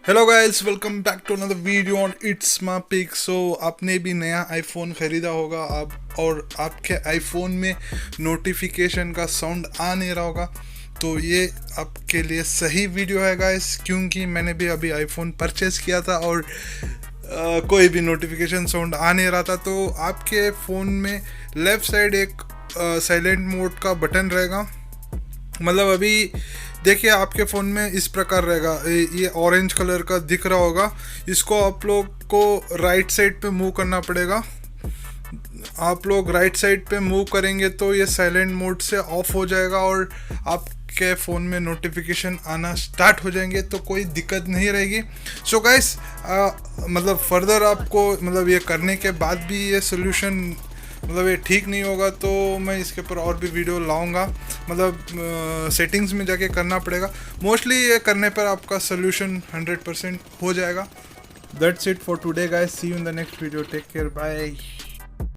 Hello guys, welcome back to another video on it's my pick. So आपने भी नया iPhone ख़रीदा होगा आप, और आपके आईफोन में नोटिफिकेशन का साउंड आ नहीं रहा होगा, तो ये आपके लिए सही वीडियो है गाइस, क्योंकि मैंने भी अभी आईफोन परचेज़ किया था और कोई भी नोटिफिकेशन साउंड आ नहीं रहा था। तो आपके फ़ोन में लेफ़्ट साइड एक साइलेंट मोड का बटन रहेगा। मतलब अभी देखिए आपके फ़ोन में इस प्रकार रहेगा, ये ऑरेंज कलर का दिख रहा होगा। इसको आप लोग को राइट साइड पे मूव करना पड़ेगा। आप लोग राइट साइड पे मूव करेंगे तो ये साइलेंट मोड से ऑफ हो जाएगा और आपके फ़ोन में नोटिफिकेशन आना स्टार्ट हो जाएंगे, तो कोई दिक्कत नहीं रहेगी। सो गाइस, मतलब फर्दर आपको मतलब ये करने के बाद भी ये सोल्यूशन मतलब ये ठीक नहीं होगा तो मैं इसके ऊपर और भी वीडियो लाऊंगा। मतलब सेटिंग्स में जाके करना पड़ेगा। मोस्टली ये करने पर आपका सोल्यूशन 100% हो जाएगा। That's it for today guys, see you in the next video, take care, bye.